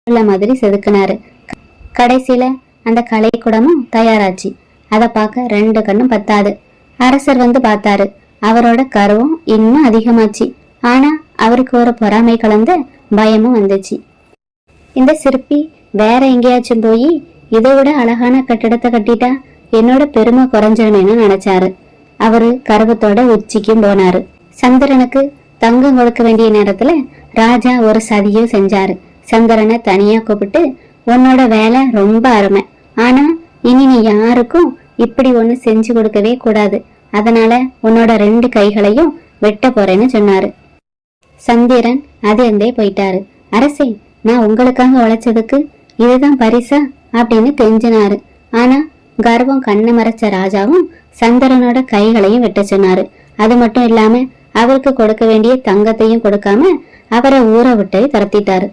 உள்ள மாதிரி செதுக்கினாரு. கடைசியில அந்த கலை குடமும் தயாராச்சு. அதை பார்க்க 2 கண்ணும் பத்தாது. அரசர் வந்து பார்த்தாரு. அவரோட கர்வம் இன்னும் அதிகமாச்சு. ஆனா அவருக்கு ஒரு பொறாமை கலந்த பயமும் வந்துச்சு. இந்த சிற்பி வேற எங்கேயாச்சும் போய் இதை விட அழகான கட்டிடத்தை கட்டிட்டா என்னோட பெருமை குறைஞ்சிருமேன்னு நினைச்சாரு. அவரு கர்வத்தோட உச்சிக்கும் போனாரு. சந்திரனுக்கு தங்கம் கொடுக்க வேண்டிய நேரத்துல ராஜா ஒரு சதியும் செஞ்சாரு. சந்திரனை தனியா கூப்பிட்டு, உன்னோட வேலை ரொம்ப அருமை, ஆனா இனி நீ யாருக்கும் இப்படி ஒண்ணு செஞ்சு கொடுக்கவே கூடாது. அதனால உன்னோட 2 கைகளையும் வெட்ட போறேன்னு சொன்னாரு. சந்திரன் அதிர்ந்தே போயிட்டாரு. அரசே, நான் உங்களுக்காக உழைச்சதுக்கு இதுதான் பரிசா அப்படின்னு கெஞ்சினாரு. ஆனா கர்வம் கண்ணு மறைச்ச ராஜாவும் சந்திரனோட கைகளையும் வெட்ட சொன்னாரு. அது மட்டும் இல்லாம அவருக்கு கொடுக்க வேண்டிய தங்கத்தையும் கொடுக்காம அவரை ஊரை விட்டு துரத்திட்டாரு.